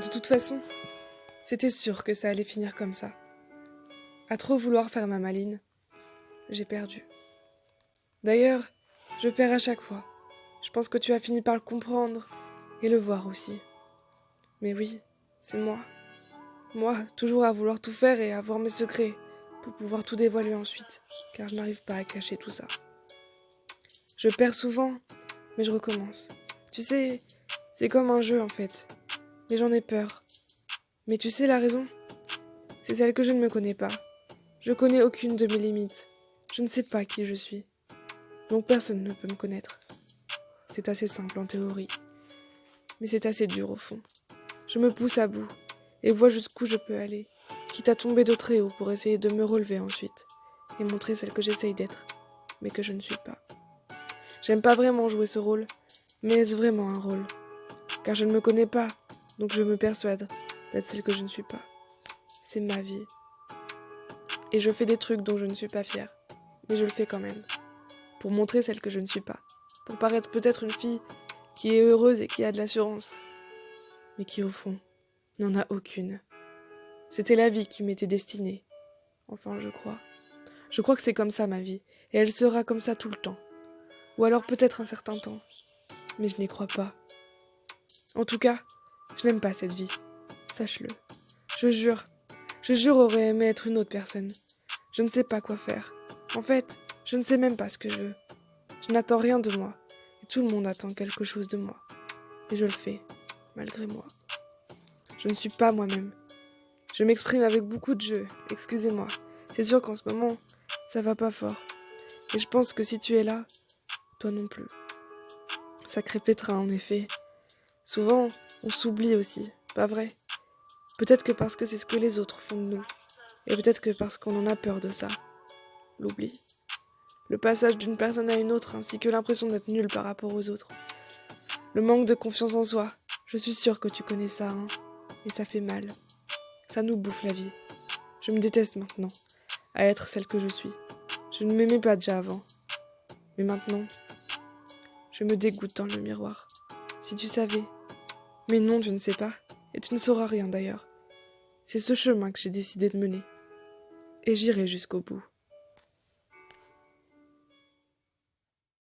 De toute façon, c'était sûr que ça allait finir comme ça. À trop vouloir faire ma maline, j'ai perdu. D'ailleurs, je perds à chaque fois. Je pense que tu as fini par le comprendre et le voir aussi. Mais oui, c'est moi. Moi, toujours à vouloir tout faire et avoir mes secrets pour pouvoir tout dévoiler ensuite, car je n'arrive pas à cacher tout ça. Je perds souvent, mais je recommence. Tu sais, c'est comme un jeu en fait. Mais j'en ai peur. Mais tu sais la raison? C'est celle que je ne me connais pas. Je connais aucune de mes limites. Je ne sais pas qui je suis. Donc personne ne peut me connaître. C'est assez simple en théorie. Mais c'est assez dur au fond. Je me pousse à bout et vois jusqu'où je peux aller, quitte à tomber de très haut pour essayer de me relever ensuite et montrer celle que j'essaye d'être, mais que je ne suis pas. J'aime pas vraiment jouer ce rôle, mais est-ce vraiment un rôle? Car je ne me connais pas, donc je me persuade d'être celle que je ne suis pas. C'est ma vie. Et je fais des trucs dont je ne suis pas fière, mais je le fais quand même, pour montrer celle que je ne suis pas, pour paraître peut-être une fille qui est heureuse et qui a de l'assurance, mais qui au fond n'en a aucune. C'était la vie qui m'était destinée. Enfin, je crois. Je crois que c'est comme ça ma vie, et elle sera comme ça tout le temps. Ou alors peut-être un certain temps. Mais je n'y crois pas. En tout cas, je n'aime pas cette vie. Sache-le. Je jure aurais aimé être une autre personne. Je ne sais pas quoi faire. En fait, je ne sais même pas ce que je veux. Je n'attends rien de moi, et tout le monde attend quelque chose de moi. Et je le fais, malgré moi. Je ne suis pas moi-même. Je m'exprime avec beaucoup de jeu, excusez-moi. C'est sûr qu'en ce moment, ça va pas fort. Et je pense que si tu es là, toi non plus. Sacré pétrin, en effet. Souvent, on s'oublie aussi, pas vrai? Peut-être que parce que c'est ce que les autres font de nous. Et peut-être que parce qu'on en a peur de ça. L'oubli. Le passage d'une personne à une autre, ainsi que l'impression d'être nul par rapport aux autres. Le manque de confiance en soi. Je suis sûre que tu connais ça, hein. Et ça fait mal. Ça nous bouffe la vie. Je me déteste maintenant, à être celle que je suis. Je ne m'aimais pas déjà avant. Mais maintenant, je me dégoûte dans le miroir. Si tu savais. Mais non, tu ne sais pas. Et tu ne sauras rien d'ailleurs. C'est ce chemin que j'ai décidé de mener. Et j'irai jusqu'au bout.